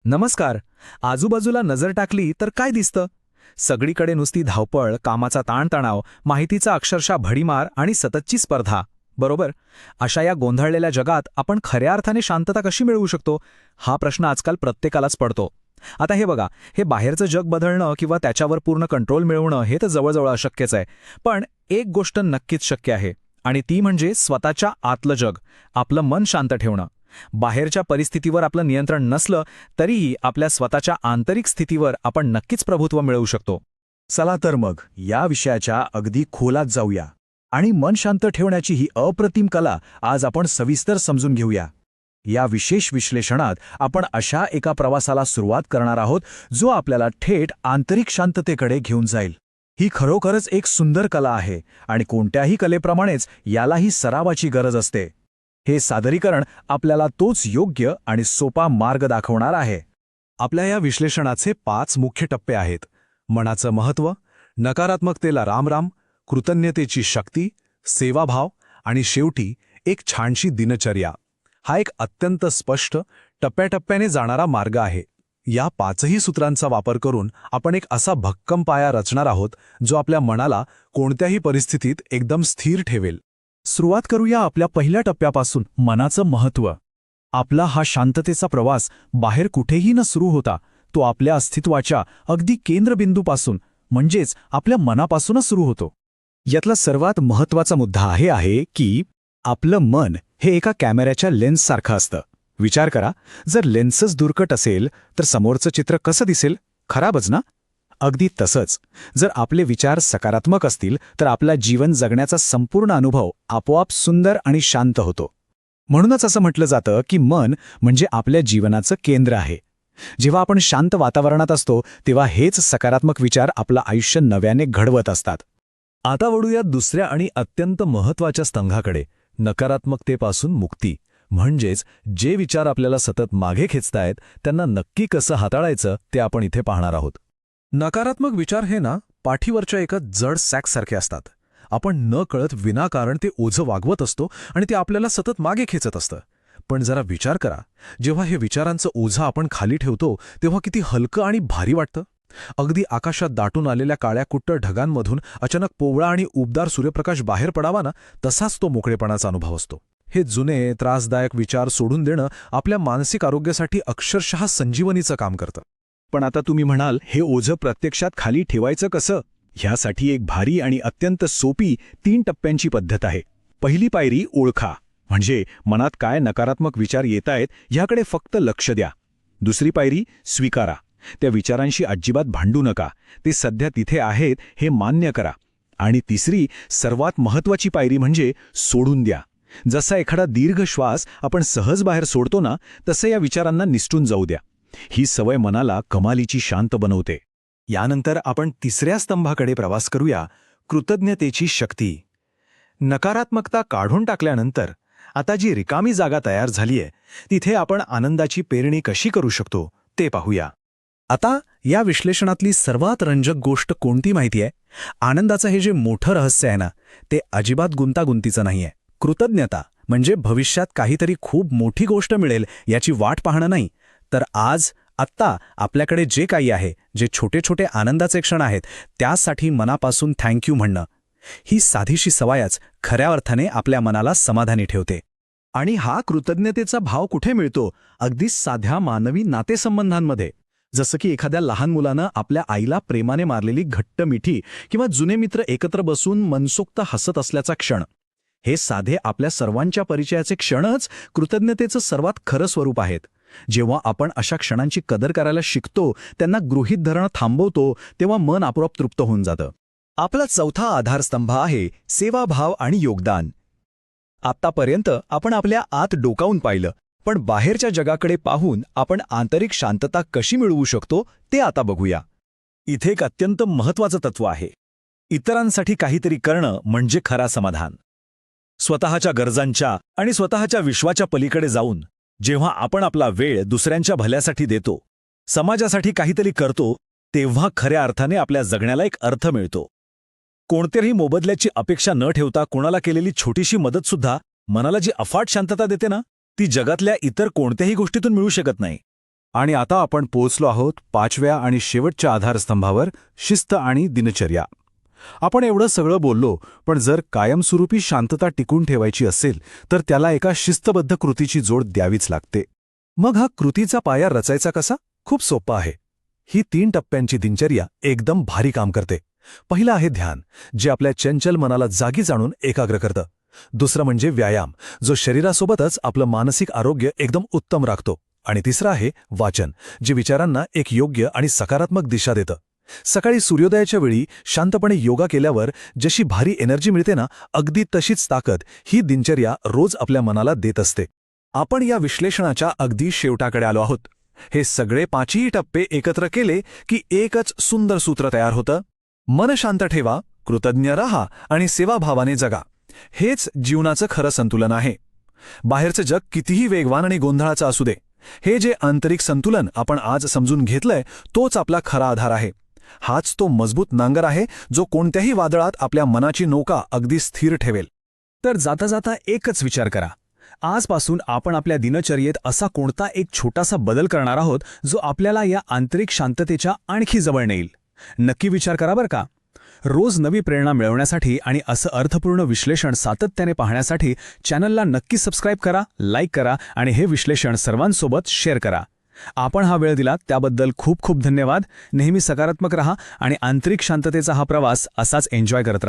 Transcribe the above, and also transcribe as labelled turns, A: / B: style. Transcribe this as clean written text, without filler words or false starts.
A: नमस्कार. आजूबाजूला नजर टाकली तर काय दिसतं? सगळीकडे नुसती धावपळ, कामाचा ताणतणाव, माहितीचा अक्षरशः भडीमार आणि सततची स्पर्धा. बरोबर. अशा या गोंधळलेल्या जगात आपण खऱ्या अर्थाने शांतता कशी मिळवू शकतो, हा प्रश्न आजकाल प्रत्येकालाच पडतो. आता हे बघा, हे बाहेरचं जग बदलणं किंवा त्याच्यावर पूर्ण कंट्रोल मिळवणं हे तर जवळजवळ अशक्यच आहे. पण एक गोष्ट नक्कीच शक्य आहे, आणि ती म्हणजे स्वतःच्या आतलं जग, आपलं मन शांत ठेवणं. बाहेरच्या परिस्थितीवर आपलं नियंत्रण नसलं तरीही आपल्या स्वतःच्या आंतरिक स्थितीवर आपण नक्कीच प्रभुत्व मिळवू शकतो.
B: चला तर मग या विषयाच्या अगदी खोलात जाऊया आणि मन शांत ठेवण्याची ही अप्रतिम कला आज आपण सविस्तर समजून घेऊया. या विशेष विश्लेषणात आपण अशा एका प्रवासाला सुरुवात करणार आहोत जो आपल्याला थेट आंतरिक शांततेकडे घेऊन जाईल. ही खरोखरच एक सुंदर कला आहे आणि कोणत्याही कलेप्रमाणेच यालाही सरावाची गरज असते. हे सादरीकरण आपल्याला तोच योग्य आणि सोपा मार्ग दाखवणार आहे.
C: आपल्या या विश्लेषणाचे 5 मुख्य टप्पे आहेत: मनाचं महत्त्व, नकारात्मकतेला रामराम, कृतज्ञतेची शक्ती, सेवाभाव आणि शेवटी एक छानशी दिनचर्या. हा एक अत्यंत स्पष्ट, टप्प्याटप्प्याने जाणारा मार्ग आहे. या 5ही सूत्रांचा वापर करून आपण एक असा भक्कम पाया रचणार आहोत जो आपल्या मनाला कोणत्याही परिस्थितीत एकदम स्थिर ठेवेल.
B: सुरुवात करूया आपल्या पहिल्या टप्प्यापासून, मनाचं महत्त्व. आपला हा शांततेचा प्रवास बाहेर कुठेही न सुरू होता, तो आपल्या अस्तित्वाच्या अगदी केंद्रबिंदूपासून म्हणजेच आपल्या मनापासूनच सुरू होतो. यातला सर्वात महत्त्वाचा मुद्दा आहे की आपलं मन हे एका कॅमेऱ्याच्या लेन्ससारखं असतं. विचार करा, जर लेन्सच दुर्कट असेल तर समोरचं चित्र कसं दिसेल? खराबच ना? अगदी तसंच, जर आपले विचार सकारात्मक असतील तर आपला जीवन जगण्याचा संपूर्ण अनुभव आपोआप सुंदर आणि शांत होतो. म्हणूनच असं म्हटलं जातं की मन म्हणजे आपल्या जीवनाचं केंद्र आहे. जेव्हा आपण शांत वातावरणात असतो तेव्हा हेच सकारात्मक विचार आपलं आयुष्य नव्याने घडवत असतात.
C: आता वळूया दुसऱ्या आणि अत्यंत महत्त्वाच्या स्तंभाकडे, नकारात्मकतेपासून मुक्ती. म्हणजेच जे विचार आपल्याला सतत मागे खेचतायत त्यांना नक्की कसं हाताळायचं ते आपण इथे पाहणार आहोत. नकारात्मक विचार हे ना पाठीवरच्या एका जड सॅकसारखे असतात. आपण न कळत विनाकारण ते ओझं वागवत असतो आणि ते आपल्याला सतत मागे खेचत असतं. पण जरा विचार करा, जेव्हा हे विचारांचं ओझं आपण खाली ठेवतो तेव्हा किती हलकं आणि भारी वाटतं. अगदी आकाशात दाटून आलेल्या काळ्या कुट्ट ढगांमधून अचानक पोवळा आणि उबदार सूर्यप्रकाश बाहेर पडावा ना, तसाच तो मोकळेपणाचा अनुभव असतो. हे जुने त्रासदायक विचार सोडून देणं आपल्या मानसिक आरोग्यासाठी अक्षरशः संजीवनीचं काम करतं.
B: पण आता तुम्ही म्हणाल, हे ओझं प्रत्यक्षात खाली ठेवायचं कसं? ह्यासाठी एक भारी आणि अत्यंत सोपी 3 टप्प्यांची पद्धत आहे. पहिली पायरी ओळखा, म्हणजे मनात काय नकारात्मक विचार येतायत ह्याकडे फक्त लक्ष द्या. दुसरी पायरी स्वीकारा, त्या विचारांशी अजिबात भांडू नका, ते सध्या तिथे आहेत हे मान्य करा. आणि तिसरी, सर्वात महत्त्वाची पायरी म्हणजे सोडून द्या. जसा एखादा दीर्घ श्वास आपण सहज बाहेर सोडतो ना, तसं या विचारांना निसटून जाऊ द्या. ही सवय मनाला कमालीची शांत बनवते. यानंतर आपण तिसऱ्या स्तंभाकडे प्रवास करूया, कृतज्ञतेची शक्ती. नकारात्मकता काढून टाकल्यानंतर आता जी रिकामी जागा तयार झालीय तिथे आपण आनंदाची पेरणी कशी करू शकतो ते पाहूया. आता या विश्लेषणातली सर्वात रंजक गोष्ट कोणती माहिती आहे? आनंदाचं हे जे मोठं रहस्य आहे ना, ते अजिबात गुंतागुंतीचं नाहीये. कृतज्ञता म्हणजे भविष्यात काहीतरी खूप मोठी गोष्ट मिळेल याची वाट पाहणं नाही, तर आज आत्ता आपल्याकडे जे काही आहे, जे छोटे छोटे आनंदाचे क्षण आहेत, त्यासाठी मनापासून थँक्यू म्हणणं. ही साधीशी सवयच खऱ्या अर्थाने आपल्या मनाला समाधानी ठेवते. आणि हा कृतज्ञतेचा भाव कुठे मिळतो? अगदी साध्या मानवी नातेसंबंधांमध्ये. जसं की एखाद्या लहान मुलानं आपल्या आईला प्रेमाने मारलेली घट्ट मिठी किंवा जुने मित्र एकत्र बसून मनसोक्त हसत असल्याचा क्षण. हे साधे आपल्या सर्वांच्या परिचयाचे क्षणच कृतज्ञतेचं सर्वात खरं स्वरूप आहेत. जेव्हा आपण अशा क्षणांची कदर करायला शिकतो, त्यांना गृहीत धरणं थांबवतो, तेव्हा मन आपोआप तृप्त होऊन जातं. आपला चौथा आधारस्तंभ आहे सेवाभाव आणि योगदान. आत्तापर्यंत आपण आपल्या आत डोकावून पाहिलं, पण बाहेरच्या जगाकडे पाहून आपण आंतरिक शांतता कशी मिळवू शकतो ते आता बघूया. इथे एक अत्यंत महत्त्वाचं तत्व आहे. इतरांसाठी काहीतरी करणं म्हणजे खरा समाधान. स्वतःच्या गरजांच्या आणि स्वतःच्या विश्वाच्या पलीकडे जाऊन जेव्हा आपण आपला वेळ दुसऱ्यांच्या भल्यासाठी देतो, समाजासाठी काहीतरी करतो, तेव्हा खऱ्या अर्थाने आपल्या जगण्याला एक अर्थ मिळतो. कोणत्याही मोबदल्याची अपेक्षा न ठेवता कोणाला केलेली छोटीशी मदतसुद्धा मनाला जी अफाट शांतता देते ना, ती जगातल्या इतर कोणत्याही गोष्टीतून मिळू शकत नाही. आणि आता आपण पोहोचलो आहोत 5व्या आणि शेवटच्या आधारस्तंभावर, शिस्त आणि दिनचर्या. आपण एवढं सगळं बोललो, पण जर कायमस्वरूपी शांतता टिकून ठेवायची असेल तर त्याला एका शिस्तबद्ध कृतीची जोड द्यावीच लागते.
C: मग हा कृतीचा पाया रचायचा कसा? खूप सोपा आहे. ही 3 टप्प्यांची दिनचर्या एकदम भारी काम करते. पहिलं आहे ध्यान, जे आपल्या चंचल मनाला जागीच आणून एकाग्र करतं. दुसरं म्हणजे व्यायाम, जो शरीरासोबतच आपलं मानसिक आरोग्य एकदम उत्तम राखतो. आणि तिसरं आहे वाचन, जे विचारांना एक योग्य आणि सकारात्मक दिशा देतं. सकाळी सूर्योदयाच्या वेळी शांतपणे योगा केल्यावर जशी भारी एनर्जी मिळते ना, अगदी तशीच ताकद ही दिनचर्या रोज आपल्या मनाला देत असते. आपण या विश्लेषणाच्या अगदी शेवटाकडे आलो आहोत. हे सगळे 5ही टप्पे एकत्र केले की एकच सुंदर सूत्र तयार होतं. मन शांत ठेवा, कृतज्ञ रहा आणि सेवाभावाने जगा. हेच जीवनाचं खरं संतुलन आहे. बाहेरचं जग कितीही वेगवान आणि गोंधळाचं असू दे, हे जे आंतरिक संतुलन आपण आज समजून घेतलंय, तोच आपला खरा आधार आहे. हाच तो मजबूत नांगर आहे, जो कोणत्याही वादळात आपल्या मनाची नौका अगदी स्थिर ठेवेल.
A: तर जाता जाता एकच विचार करा. आजपासून आपण आपल्या दिनचर्येत असा कोणता एक छोटासा बदल करणार आहोत, जो आपल्याला या आंतरिक शांततेच्या आणखी जवळ नेईल. नक्की विचार करा बरं का. रोज नवी प्रेरणा मिळवण्यासाठी आणि असं अर्थपूर्ण विश्लेषण सातत्याने पाहण्यासाठी चॅनलला नक्की सबस्क्राईब करा, लाईक करा आणि हे विश्लेषण सर्वांसोबत शेअर करा. आपण हा वेळ दिला त्याबद्दल खूप खूप धन्यवाद. नेहमी सकारात्मक रहा आणि आंतरिक शांततेचा हा प्रवास असाच एन्जॉय करत राहा.